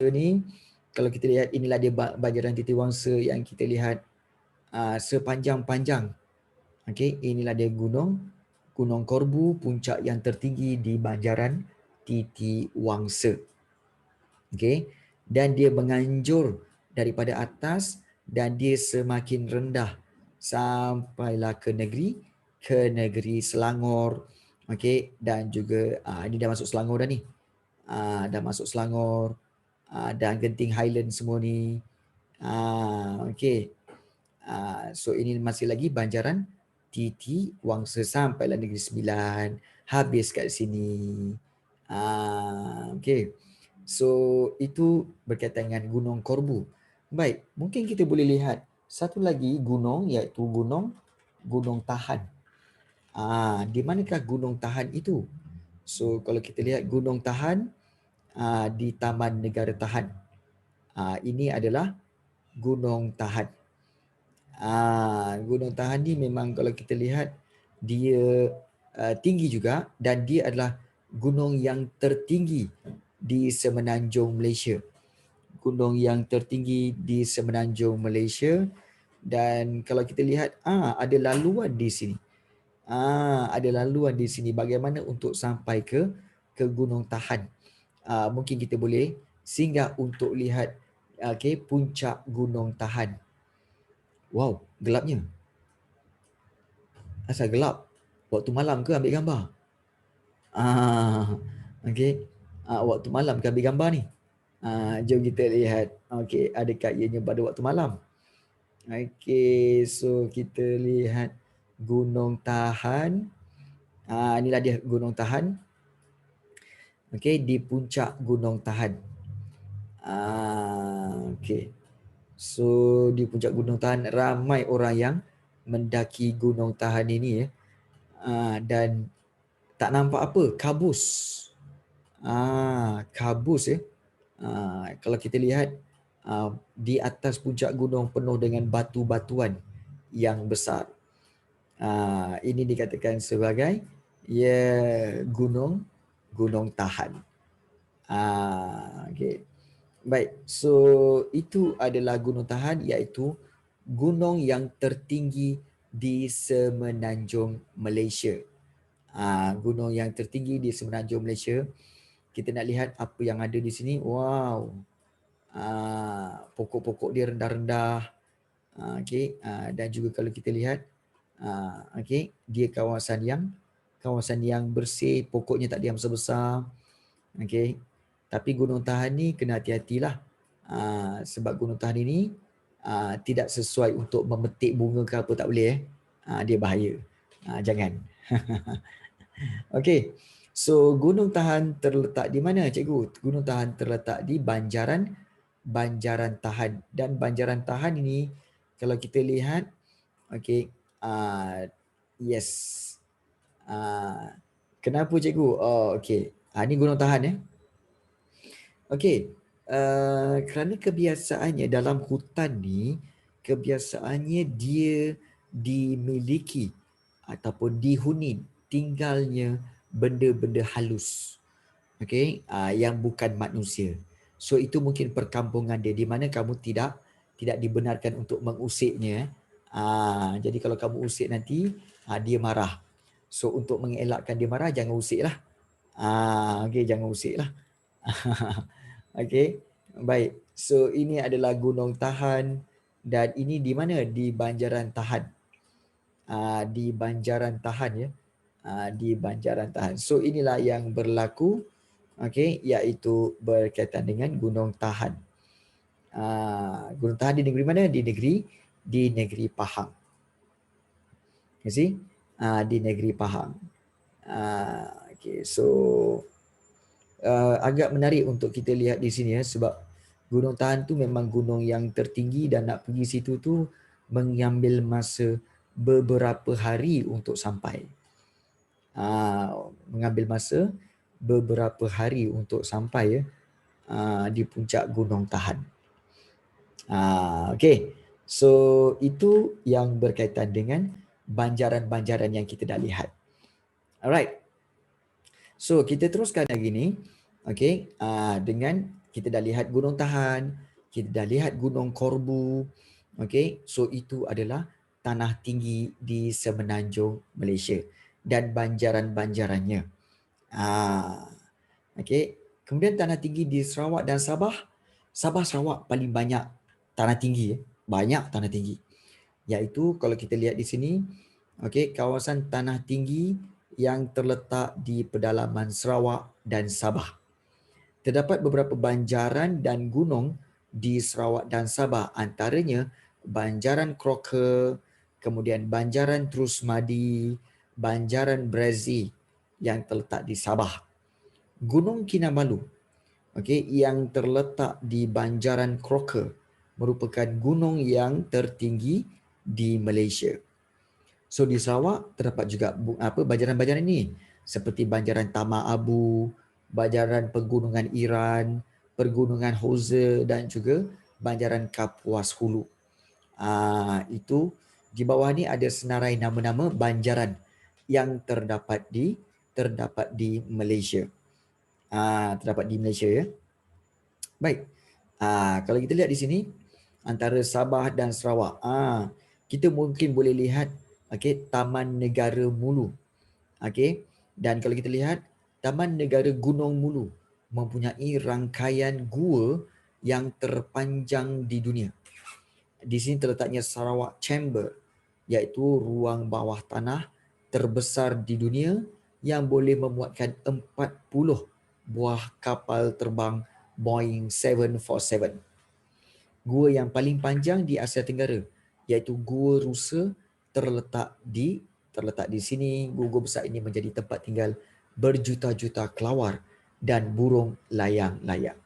ni, kalau kita lihat, inilah dia banjaran titi wangsa yang kita lihat sepanjang-panjang. Okey, inilah dia Gunung Korbu, puncak yang tertinggi di banjaran titi wangsa. Okey, dan dia menganjur daripada atas dan dia semakin rendah sampailah ke negeri Selangor. Okey, dan juga ini dah masuk Selangor dah ni. Dah masuk Selangor dan Genting Highland semua ni. Okey. So ini masih lagi banjaran titi wangsa sampailah Negeri Sembilan, habis kat sini. Okey. So itu berkaitan dengan Gunung Korbu. Baik, mungkin kita boleh lihat satu lagi gunung, iaitu Gunung Tahan. Di manakah Gunung Tahan itu? So kalau kita lihat Gunung Tahan di Taman Negara Tahan. Ini adalah Gunung Tahan. Gunung Tahan ni memang kalau kita lihat dia tinggi juga, dan dia adalah gunung yang tertinggi di semenanjung Malaysia. Gunung yang tertinggi di semenanjung Malaysia. Dan kalau kita lihat ada laluan di sini. Ada laluan di sini bagaimana untuk sampai ke Gunung Tahan. Mungkin kita boleh singgah untuk lihat puncak Gunung Tahan. Wow, gelapnya. Asal gelap? Waktu malam ke ambil gambar? Okey. Waktu malam ke ambil gambar ni? Jom kita lihat. Okey, adakah ianya pada waktu malam? Okey, so kita lihat Gunung Tahan. Inilah dia Gunung Tahan. Okey, di puncak Gunung Tahan. Okey. So di puncak Gunung Tahan ramai orang yang mendaki Gunung Tahan ini ya. Dan tak nampak apa, kabus. Kabus ya. Kalau kita lihat di atas puncak gunung penuh dengan batu-batuan yang besar. Ini dikatakan sebagai Gunung Tahan. Okay. Baik, so itu adalah Gunung Tahan, iaitu gunung yang tertinggi di semenanjung Malaysia. Gunung yang tertinggi di semenanjung Malaysia. Kita nak lihat apa yang ada di sini. Wow. Pokok-pokok dia rendah-rendah. Okey, dan juga kalau kita lihat okey, dia kawasan yang bersih, pokoknya tak diam besar-besar. Okey. Tapi Gunung Tahan ni kena hati-hatilah. Sebab Gunung Tahan ini tidak sesuai untuk memetik bunga ke apa, tak boleh dia bahaya. Jangan. Okey. So Gunung Tahan terletak di mana cikgu? Gunung Tahan terletak di Banjaran Tahan, dan Banjaran Tahan ini kalau kita lihat okey, yes. Kenapa cikgu? Okey. Ini Gunung Tahan ya. Okey. Kerana kebiasaannya dalam hutan ni, kebiasaannya dia dimiliki ataupun dihuni tinggalnya benda-benda halus. Okey, yang bukan manusia. So itu mungkin perkampungan dia, di mana kamu tidak dibenarkan untuk mengusiknya. Jadi kalau kamu usik nanti dia marah. So untuk mengelakkan dia marah, jangan usiklah. Okey, jangan usiklah. Okey, baik. So ini adalah Gunung Tahan, dan ini di mana? Di Banjaran Tahan. Di Banjaran Tahan ya. Di Banjaran Tahan. So inilah yang berlaku, okey, iaitu berkaitan dengan Gunung Tahan. Gunung Tahan di negeri mana? Di negeri Pahang. You see? Di negeri Pahang. Okay, so agak menarik untuk kita lihat di sini ya, sebab Gunung Tahan tu memang gunung yang tertinggi, dan nak pergi situ tu mengambil masa beberapa hari untuk sampai. Mengambil masa beberapa hari untuk sampai ya di puncak Gunung Tahan. Okay, so itu yang berkaitan dengan banjaran-banjaran yang kita dah lihat. Alright. So kita teruskan lagi ni, okay, dengan Kita dah lihat Gunung Tahan, kita dah lihat Gunung Korbu. Okey, so itu adalah tanah tinggi di semenanjung Malaysia dan banjaran-banjarannya. Okey, kemudian tanah tinggi di Sarawak dan Sabah. Sabah Sarawak paling banyak tanah tinggi, banyak tanah tinggi. Iaitu kalau kita lihat di sini, okey, kawasan tanah tinggi yang terletak di pedalaman Sarawak dan Sabah. Terdapat beberapa banjaran dan gunung di Sarawak dan Sabah, antaranya Banjaran Crocker, kemudian Banjaran Terusmadi, Banjaran Brazil yang terletak di Sabah. Gunung Kinabalu, okey, yang terletak di Banjaran Crocker merupakan gunung yang tertinggi di Malaysia. So di Sarawak terdapat juga banjaran-banjaran ini seperti Banjaran Tamar Abu, Banjaran Pegunungan Iran, Pergunungan Hoze dan juga Banjaran Kapuas Hulu. Itu di bawah ni ada senarai nama-nama banjaran yang terdapat di Malaysia. Terdapat di Malaysia ya. Baik. Kalau kita lihat di sini antara Sabah dan Sarawak, kita mungkin boleh lihat Taman Negara Mulu. Dan kalau kita lihat Taman Negara Gunung Mulu mempunyai rangkaian gua yang terpanjang di dunia. Di sini terletaknya Sarawak Chamber, iaitu ruang bawah tanah terbesar di dunia yang boleh memuatkan 40 buah kapal terbang Boeing 747. Gua yang paling panjang di Asia Tenggara, iaitu Gua Rusa, terletak di sini. Gua besar ini menjadi tempat tinggal berjuta-juta kelawar dan burung layang-layang.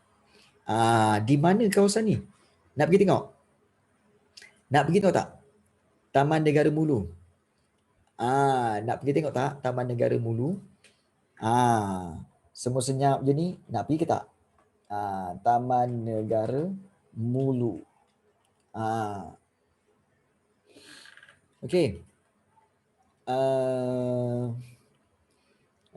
Di mana kawasan ni? Nak pergi tengok? Nak pergi tengok tak? Taman Negara Mulu. Nak pergi tengok tak Taman Negara Mulu? Semua senyap je ni, nak pergi ke tak? Taman Negara Mulu. Okey.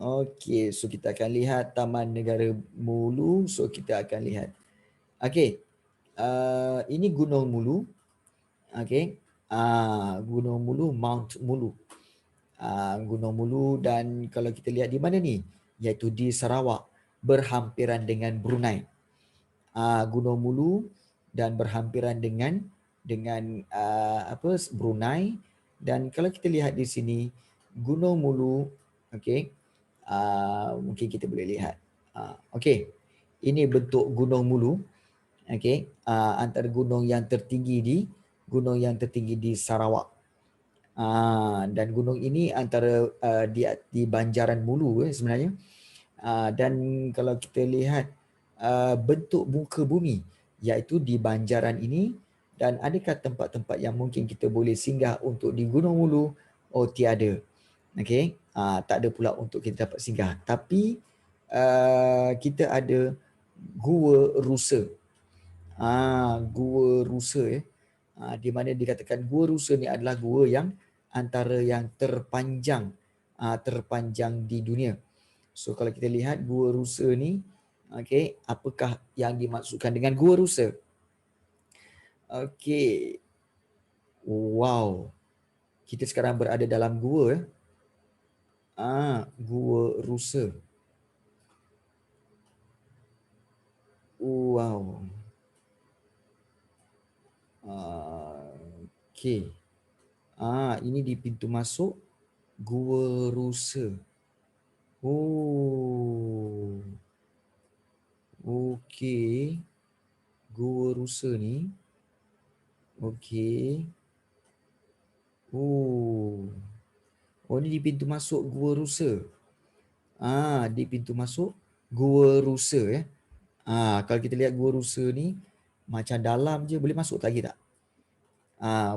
Okey, so kita akan lihat Taman Negara Mulu. So kita akan lihat. Okey. Ini Gunung Mulu. Okey. Gunung Mulu, Mount Mulu. Gunung Mulu, dan kalau kita lihat di mana ni, iaitu di Sarawak, berhampiran dengan Brunei. Gunung Mulu dan berhampiran dengan Brunei. Dan kalau kita lihat di sini Gunung Mulu, okey, mungkin kita boleh lihat. Okey, ini bentuk Gunung Mulu. Okey, antara gunung yang tertinggi di Sarawak. Dan gunung ini antara di Banjaran Mulu sebenarnya. Dan kalau kita lihat bentuk muka bumi, iaitu di Banjaran ini, dan adakah tempat-tempat yang mungkin kita boleh singgah untuk di Gunung Mulu? Oh, tiada. Okey, tak ada pula untuk kita dapat singgah. Tapi kita ada Gua Rusa. Gua Rusa di mana dikatakan Gua Rusa ni adalah gua yang antara yang terpanjang di dunia. So kalau kita lihat Gua Rusa ni, okey, apakah yang dimaksudkan dengan Gua Rusa? Okey. Wow. Kita sekarang berada dalam gua. Gua Rusa. Wow. Okey. Ini di pintu masuk Gua Rusa. Oh. Okey. Gua Rusa ni. Okey. Oh, ni di pintu masuk Gua Rusa. Di pintu masuk Gua Rusa ya. Kalau kita lihat Gua Rusa ni macam dalam je, boleh masuk lagi tak?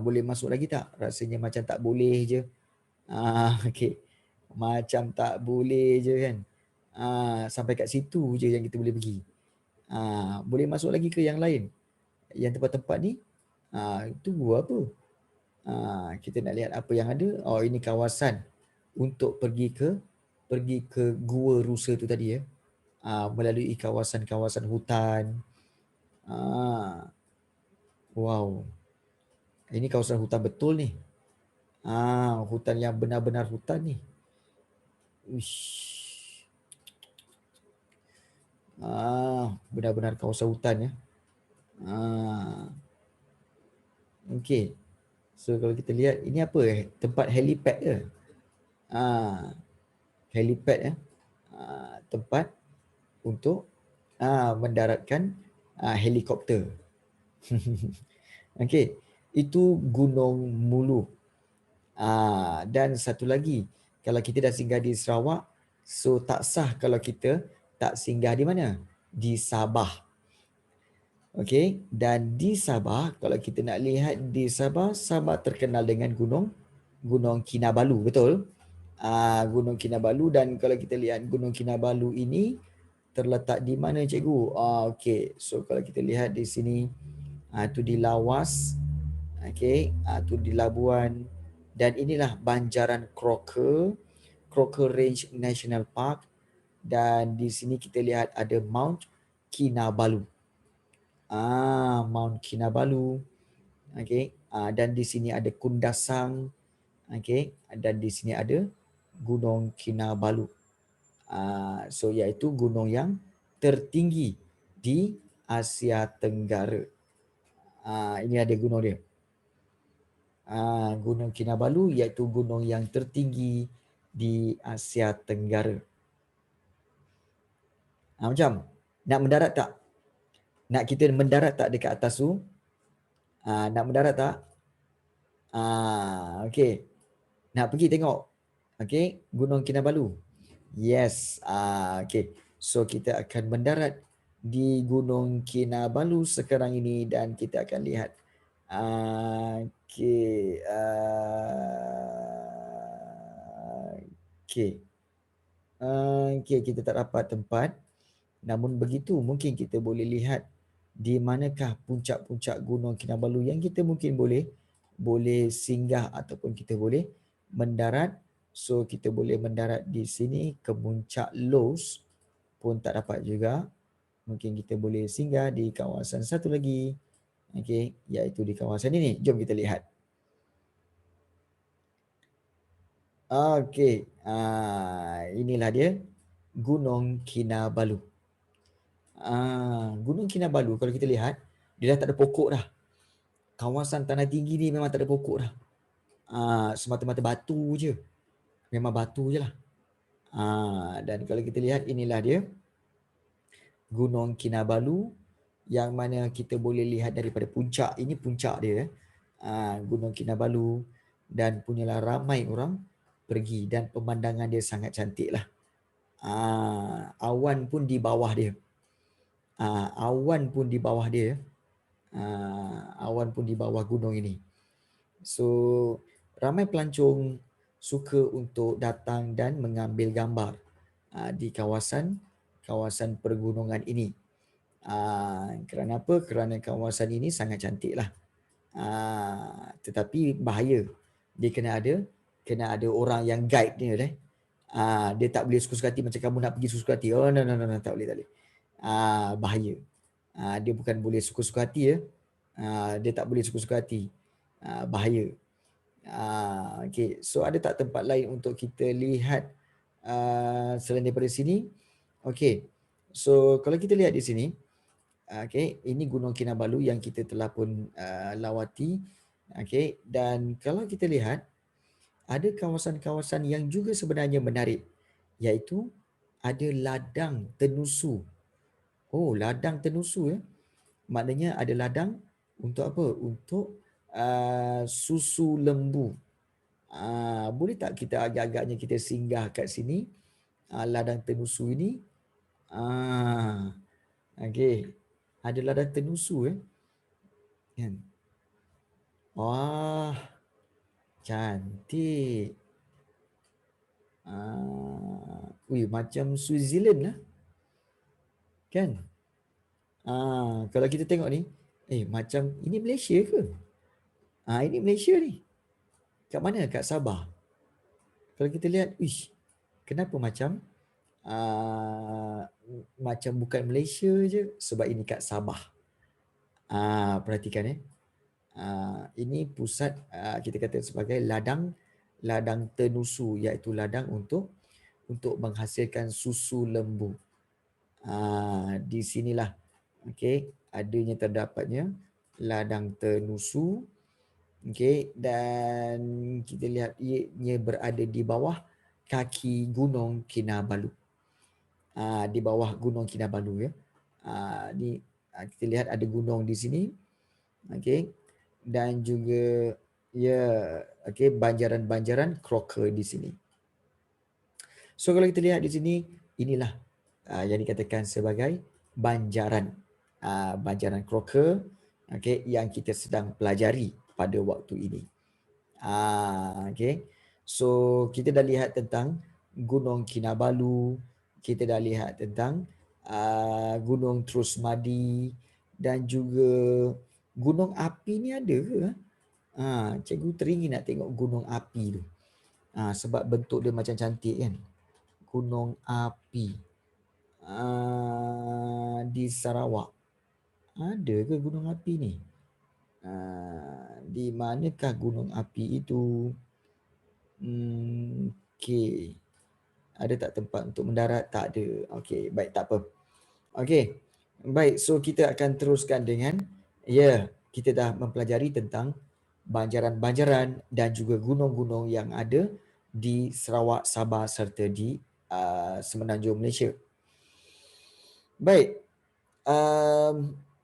Boleh masuk lagi tak? Rasanya macam tak boleh je. Okey. Macam tak boleh je kan. Sampai kat situ je yang kita boleh pergi. Boleh masuk lagi ke yang lain? Yang tempat-tempat ni? Itu gua apa? Kita nak lihat apa yang ada. Oh, ini kawasan untuk pergi ke Gua Rusa tu tadi ya. melalui kawasan-kawasan hutan. Wow, ini kawasan hutan betul ni. Hutan yang benar-benar hutan ni. Uish. Benar-benar kawasan hutan ya. Okey. So kalau kita lihat ini apa? Tempat helipad ke? Helipad ya. Tempat untuk mendaratkan helikopter. Okey. Itu Gunung Mulu. Dan satu lagi, kalau kita dah singgah di Sarawak, so tak sah kalau kita tak singgah di mana? Di Sabah. Okey, dan di Sabah, kalau kita nak lihat di Sabah, Sabah terkenal dengan Gunung Kinabalu, betul? Gunung Kinabalu, dan kalau kita lihat Gunung Kinabalu ini terletak di mana cikgu? Okey, so kalau kita lihat di sini, itu di Lawas, okey, itu di Labuan, dan inilah Banjaran Crocker Range National Park, dan di sini kita lihat ada Mount Kinabalu. Mount Kinabalu. Okey. Dan di sini ada Kundasang. Okey. Dan di sini ada Gunung Kinabalu. So iaitu gunung yang tertinggi di Asia Tenggara. Ini ada gunung dia. Gunung Kinabalu iaitu gunung yang tertinggi di Asia Tenggara. Macam nak mendarat tak? Nak kita mendarat tak dekat atas tu? Nak mendarat tak? Okey. Nak pergi tengok. Okey, Gunung Kinabalu. Yes. Okey. So kita akan mendarat di Gunung Kinabalu sekarang ini dan kita akan lihat. Okey. Okey. Okey, kita tak dapat tempat. Namun begitu, mungkin kita boleh lihat di manakah puncak-puncak Gunung Kinabalu yang kita mungkin boleh singgah ataupun kita boleh mendarat. So kita boleh mendarat di sini ke Puncak Los pun tak dapat juga. Mungkin kita boleh singgah di kawasan satu lagi. Okey, iaitu di kawasan ini. Jom kita lihat. Okey, inilah dia Gunung Kinabalu. Gunung Kinabalu kalau kita lihat dia dah tak ada pokok dah. Kawasan tanah tinggi ni memang tak ada pokok dah. Semata-mata batu je. Memang batu je lah. Dan kalau kita lihat inilah dia Gunung Kinabalu yang mana kita boleh lihat daripada puncak. Ini puncak dia. Gunung Kinabalu, dan punyalah ramai orang pergi dan pemandangan dia sangat cantik lah. Awan pun di bawah dia. Awan pun di bawah dia. Awan pun di bawah gunung ini. So ramai pelancong suka untuk datang dan mengambil gambar di kawasan pergunungan ini. Kerana apa? Kerana kawasan ini sangat cantik lah. Tetapi bahaya. Dia kena ada orang yang guide dia. Dia tak boleh suka-suka hati macam kamu nak pergi suka-suka hati. Oh no, tak boleh. Bahaya. Dia bukan boleh suka-suka hati ya. Dia tak boleh suka-suka hati. Bahaya. Okay. So ada tak tempat lain untuk kita lihat selain daripada sini? Okay. So kalau kita lihat di sini, okay, ini Gunung Kinabalu yang kita telah pun lawati. Okay. Dan kalau kita lihat, ada kawasan-kawasan yang juga sebenarnya menarik, iaitu ada ladang tenusu. Oh, ladang tenusu ya. Maknanya ada ladang untuk apa? Untuk susu lembu. Boleh tak kita agak-agaknya kita singgah kat sini, ladang tenusu ini? Okey. Ada ladang tenusu ya. Kan? Wah, cantik. Macam Switzerland lah. Kan? Kalau kita tengok ni, macam ini Malaysia ke? Ini Malaysia ni. Kat mana? Kat Sabah. Kalau kita lihat, kenapa macam macam bukan Malaysia je sebab ini kat Sabah. Perhatikan ini pusat kita kata sebagai ladang tenusu, iaitu ladang untuk menghasilkan susu lembu. Di sinilah adanya terdapatnya ladang tenusu. Dan kita lihat ianya berada di bawah kaki Gunung Kinabalu. Di bawah Gunung Kinabalu ya. Ni kita lihat ada gunung di sini. Dan juga banjaran-banjaran Crocker di sini. So kalau kita lihat di sini, inilah yang dikatakan sebagai banjaran. Banjaran Crocker yang kita sedang pelajari pada waktu ini. So kita dah lihat tentang Gunung Kinabalu, kita dah lihat tentang Gunung Trusmadi dan juga gunung api ni ada ke? Cikgu teringin nak tengok gunung api tu. Sebab bentuk dia macam cantik kan. Gunung api di Sarawak. Ada ke gunung api ni? Di manakah gunung api itu? Okey. Ada tak tempat untuk mendarat? Tak ada. Okey, baik, tak apa. Okey. Baik, so kita akan teruskan dengan kita dah mempelajari tentang banjaran-banjaran dan juga gunung-gunung yang ada di Sarawak, Sabah serta di Semenanjung Malaysia. Baik.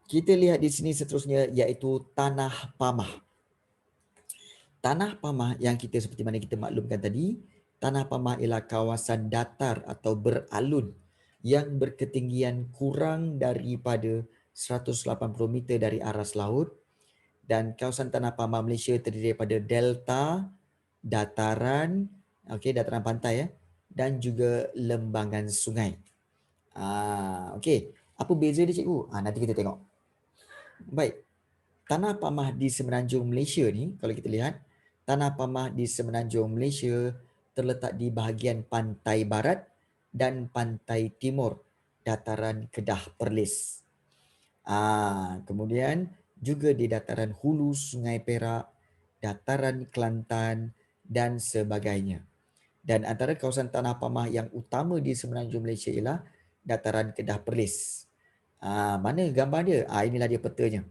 Kita lihat di sini seterusnya iaitu Tanah Pamah. Tanah Pamah yang kita seperti mana kita maklumkan tadi, Tanah Pamah ialah kawasan datar atau beralun yang berketinggian kurang daripada 180 meter dari aras laut, dan kawasan Tanah Pamah Malaysia terdiri daripada delta, dataran, dataran pantai dan juga lembangan sungai. Apa beza dia, cikgu? Nanti kita tengok. Baik. Tanah Pamah di Semenanjung Malaysia ni, kalau kita lihat, Tanah Pamah di Semenanjung Malaysia terletak di bahagian pantai barat dan pantai timur dataran Kedah Perlis. Kemudian juga di dataran hulu Sungai Perak, dataran Kelantan dan sebagainya. Dan antara kawasan Tanah Pamah yang utama di Semenanjung Malaysia ialah dataran Kedah Perlis. Mana gambar dia? Inilah dia petanya.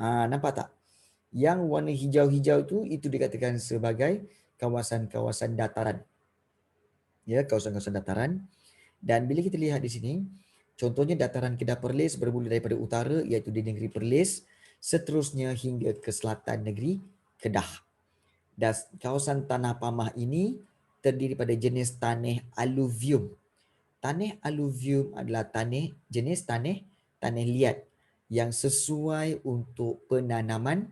Nampak tak? Yang warna hijau-hijau itu dikatakan sebagai kawasan-kawasan dataran. Ya, kawasan-kawasan dataran. Dan bila kita lihat di sini, contohnya dataran Kedah Perlis bermula daripada utara iaitu di negeri Perlis, seterusnya hingga ke selatan negeri Kedah. Dan kawasan Tanah Pamah ini terdiri pada jenis tanah aluvium. Tanah aluvium adalah jenis tanah liat yang sesuai untuk penanaman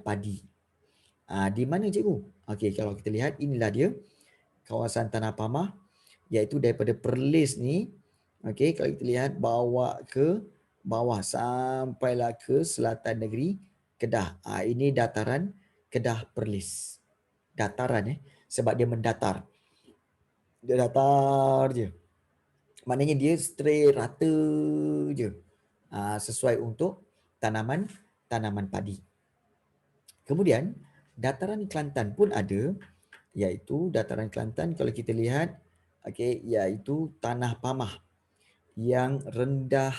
padi. Di mana, cikgu? Okey, kalau kita lihat, inilah dia kawasan Tanah Pamah, iaitu daripada Perlis ni. Okey, kalau kita lihat bawa ke bawah sampailah ke selatan negeri Kedah. Ini dataran Kedah Perlis. Dataran sebab dia mendatar. Dia datar je. Maknanya dia straight rata je. Sesuai untuk tanaman padi. Kemudian dataran Kelantan pun ada, iaitu dataran Kelantan kalau kita lihat iaitu Tanah Pamah yang rendah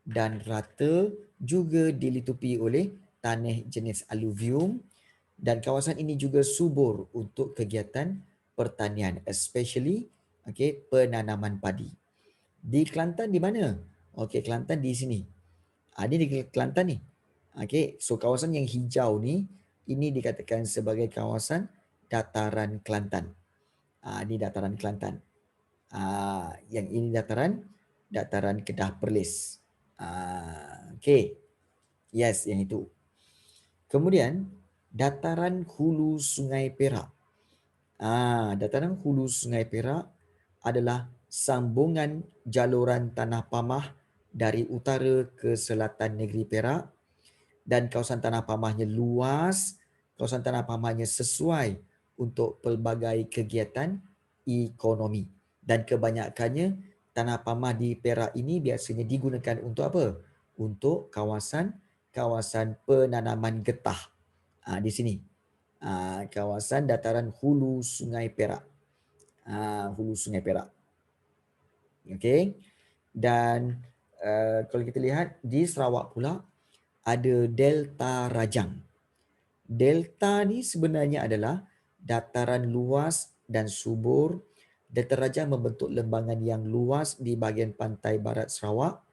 dan rata, juga dilitupi oleh tanah jenis aluvium, dan kawasan ini juga subur untuk kegiatan pertanian, especially penanaman padi. Di Kelantan di mana? Kelantan di sini. Ini di Kelantan ni. So kawasan yang hijau ni, ini dikatakan sebagai kawasan dataran Kelantan. Ini dataran Kelantan. Yang ini dataran Kedah Perlis. Yes, yang itu. Kemudian dataran hulu Sungai Perak. Dataran hulu Sungai Perak adalah sambungan jaluran Tanah Pamah dari utara ke selatan negeri Perak, dan kawasan Tanah Pamahnya luas, kawasan Tanah Pamahnya sesuai untuk pelbagai kegiatan ekonomi. Dan kebanyakannya tanah pamah di Perak ini biasanya digunakan untuk apa? Untuk kawasan penanaman getah. Di sini. Kawasan dataran hulu Sungai Perak. Hulu Sungai Perak. Okey. Dan kalau kita lihat di Sarawak pula ada Delta Rajang. Delta ni sebenarnya adalah dataran luas dan subur. Delta Rajang membentuk lembangan yang luas di bahagian pantai barat Sarawak.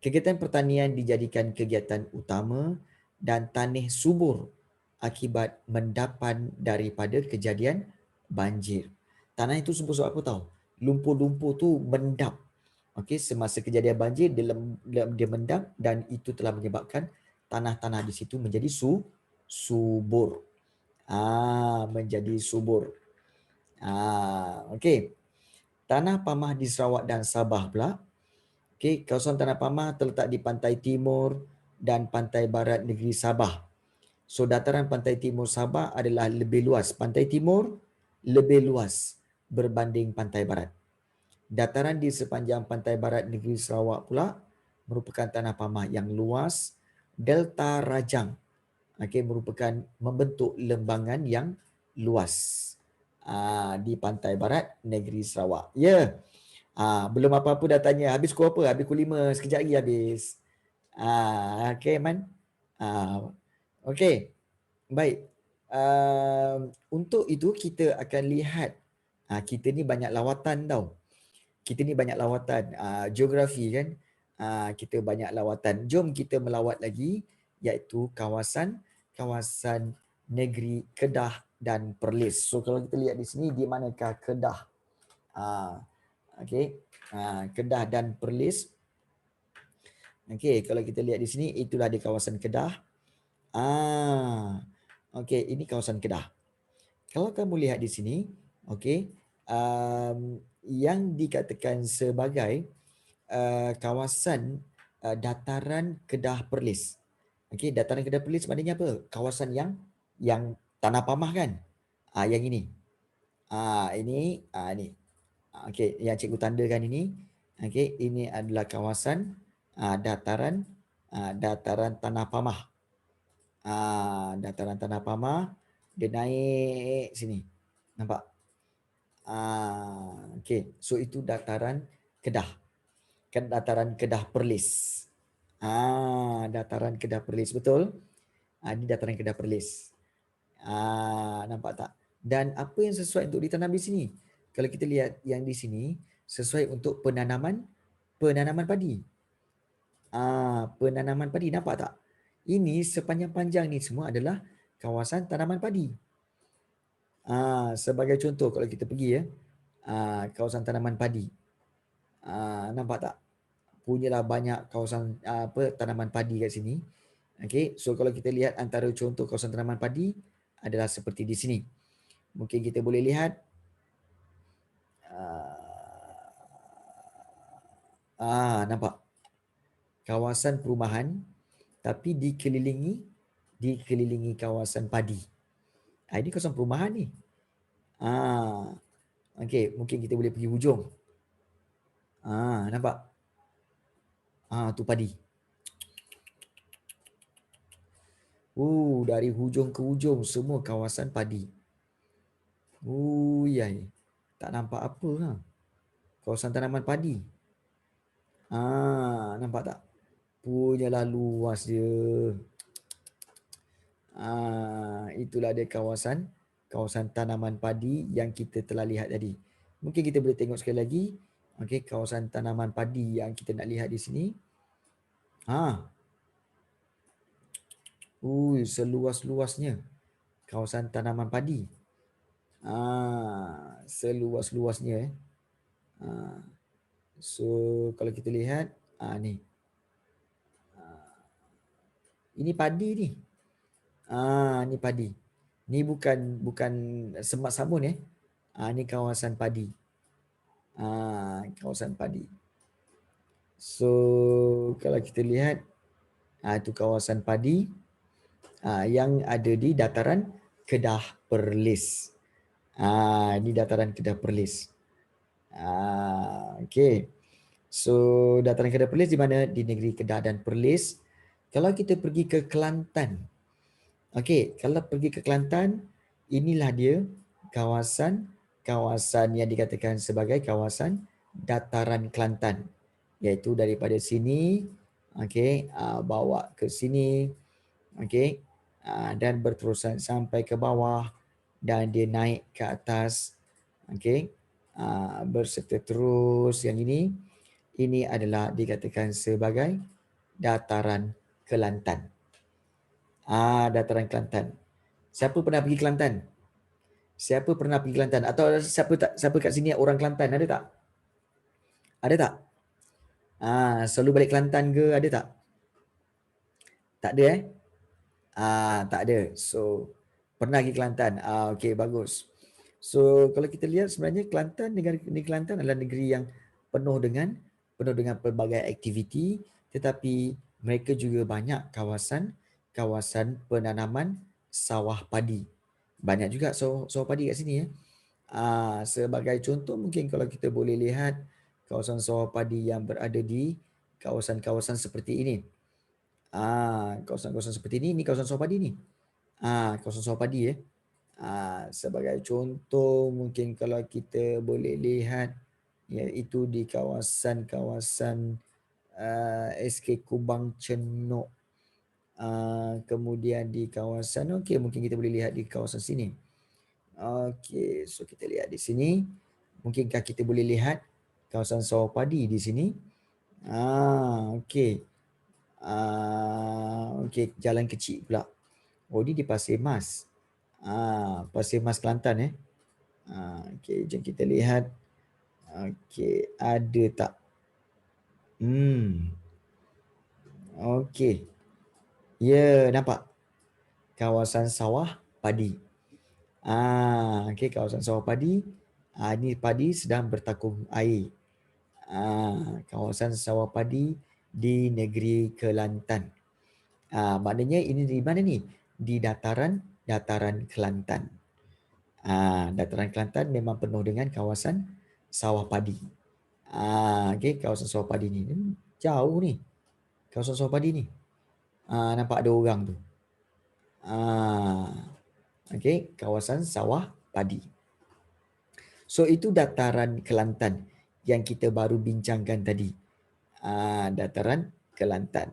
Kegiatan pertanian dijadikan kegiatan utama dan tanah subur akibat mendapan daripada kejadian banjir. Tanah itu subur sebab apa tahu? Lumpur-lumpur tu mendap. Okey, semasa kejadian banjir dia mendap dan itu telah menyebabkan tanah-tanah di situ menjadi subur. Menjadi subur. Okey. Tanah pamah di Sarawak dan Sabah pula. Okey, kawasan tanah pamah terletak di pantai timur dan pantai barat negeri Sabah. So dataran pantai timur Sabah adalah lebih luas. Pantai timur lebih luas berbanding pantai barat. Dataran di sepanjang pantai barat negeri Sarawak pula merupakan tanah pamah yang luas. Delta Rajang merupakan membentuk lembangan yang luas di pantai barat negeri Sarawak. Ya. Belum apa-apa dah tanya. Habis pukul apa? Habis pukul 5. Sekejap lagi habis. Okey, Man. Okey. Baik. Untuk itu kita akan lihat. Kita ni banyak lawatan tau. Kita ni banyak lawatan. Geografi kan. Kita banyak lawatan. Jom kita melawat lagi. Iaitu kawasan negeri Kedah dan Perlis. So kalau kita lihat di sini, di manakah Kedah? Okey. Kedah dan Perlis. Okey, kalau kita lihat di sini, itulah di kawasan Kedah. Okey, ini kawasan Kedah. Kalau kamu lihat di sini, okey, yang dikatakan sebagai kawasan dataran Kedah Perlis. Okey, dataran Kedah Perlis maknanya apa? Kawasan yang tanah pamah kan? Yang ini. Ini. Okey, yang cikgu tandakan ini. Okey, ini adalah kawasan dataran tanah pamah. Dataran tanah pamah, dia naik sini. Nampak? Okey, so itu dataran Kedah. Kan dataran Kedah Perlis. Dataran Kedah Perlis, betul? Ini dataran Kedah Perlis. Nampak tak? Dan apa yang sesuai untuk ditanam di sini? Kalau kita lihat yang di sini, sesuai untuk penanaman padi. Penanaman padi, nampak tak? Ini sepanjang-panjang ni semua adalah kawasan tanaman padi. Sebagai contoh kalau kita pergi kawasan tanaman padi. Nampak tak? Punyalah banyak kawasan tanaman padi kat sini. Okey, so kalau kita lihat antara contoh kawasan tanaman padi adalah seperti di sini. Mungkin kita boleh lihat nampak? Kawasan perumahan tapi dikelilingi kawasan padi. Ini kawasan perumahan ni. Okey, mungkin kita boleh pergi hujung. Nampak? Tu padi. Dari hujung ke hujung semua kawasan padi. Yai. Tak nampak apa kawasan tanaman padi. Nampak tak? Punyalah luas dia. Itulah dia kawasan tanaman padi yang kita telah lihat tadi. Mungkin kita boleh tengok sekali lagi. Okey, kawasan tanaman padi yang kita nak lihat di sini. Seluas-luasnya kawasan tanaman padi. Seluas-luasnya. So kalau kita lihat ni. Ini padi ni. Ni padi. Ni bukan semak sabun ni kawasan padi. Kawasan padi. So kalau kita lihat itu kawasan padi yang ada di dataran Kedah Perlis. Ini dataran Kedah Perlis. Okey. So dataran Kedah Perlis di mana? Di negeri Kedah dan Perlis. Kalau kita pergi ke Kelantan. Okey, kalau pergi ke Kelantan, inilah dia kawasan yang dikatakan sebagai kawasan dataran Kelantan. Iaitu daripada sini, okey, bawa ke sini, okey, dan berterusan sampai ke bawah dan dia naik ke atas, okey, berserta terus yang ini adalah dikatakan sebagai dataran Kelantan. Dataran Kelantan. Siapa pernah pergi Kelantan? Siapa pernah pergi Kelantan? Atau siapa kat sini orang Kelantan, ada tak? Ada tak? Selalu balik Kelantan ke, ada tak? Tak ada tak ada. So pernah pergi Kelantan. Okey, bagus. So kalau kita lihat sebenarnya Kelantan, negeri Kelantan adalah negeri yang penuh dengan pelbagai aktiviti, tetapi mereka juga banyak kawasan penanaman sawah padi. Banyak juga sawah padi kat sini ya. Sebagai contoh mungkin kalau kita boleh lihat kawasan sawah padi yang berada di kawasan-kawasan seperti ini. Kawasan-kawasan seperti ini kawasan sawah padi ni. Kawasan sawah padi ya. Sebagai contoh mungkin kalau kita boleh lihat iaitu di kawasan-kawasan SK Kubang Cenok. Kemudian di kawasan, okey, mungkin kita boleh lihat di kawasan sini. Okey, so kita lihat di sini. Mungkinkah kita boleh lihat kawasan sawah padi di sini? Okey. Okey, jalan kecil pula. Oh, ni di Pasir Mas. Pasir Mas Kelantan okey, jom kita lihat. Okey, ada tak? Okey. Ya, nampak. Kawasan sawah padi. Okey, kawasan sawah padi. Ni padi sedang bertakung air. Kawasan sawah padi di negeri Kelantan. Maknanya ini di mana ni? Di dataran Kelantan. Dataran Kelantan memang penuh dengan kawasan sawah padi. Okey, kawasan sawah padi ni jauh ni. Kawasan sawah padi ni. Nampak ada orang tu. Okey, kawasan sawah padi. So itu dataran Kelantan yang kita baru bincangkan tadi. Dataran Kelantan.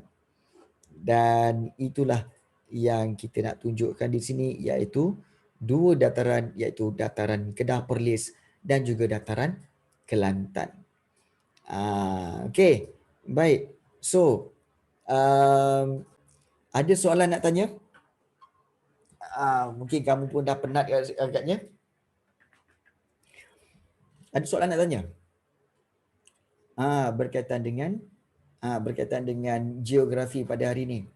Dan itulah yang kita nak tunjukkan di sini, iaitu dua dataran, iaitu dataran Kedah Perlis dan juga dataran Kelantan. Okey, baik. So ada soalan nak tanya? Mungkin kamu pun dah penat agaknya. Ada soalan nak tanya? Berkaitan dengan geografi pada hari ini.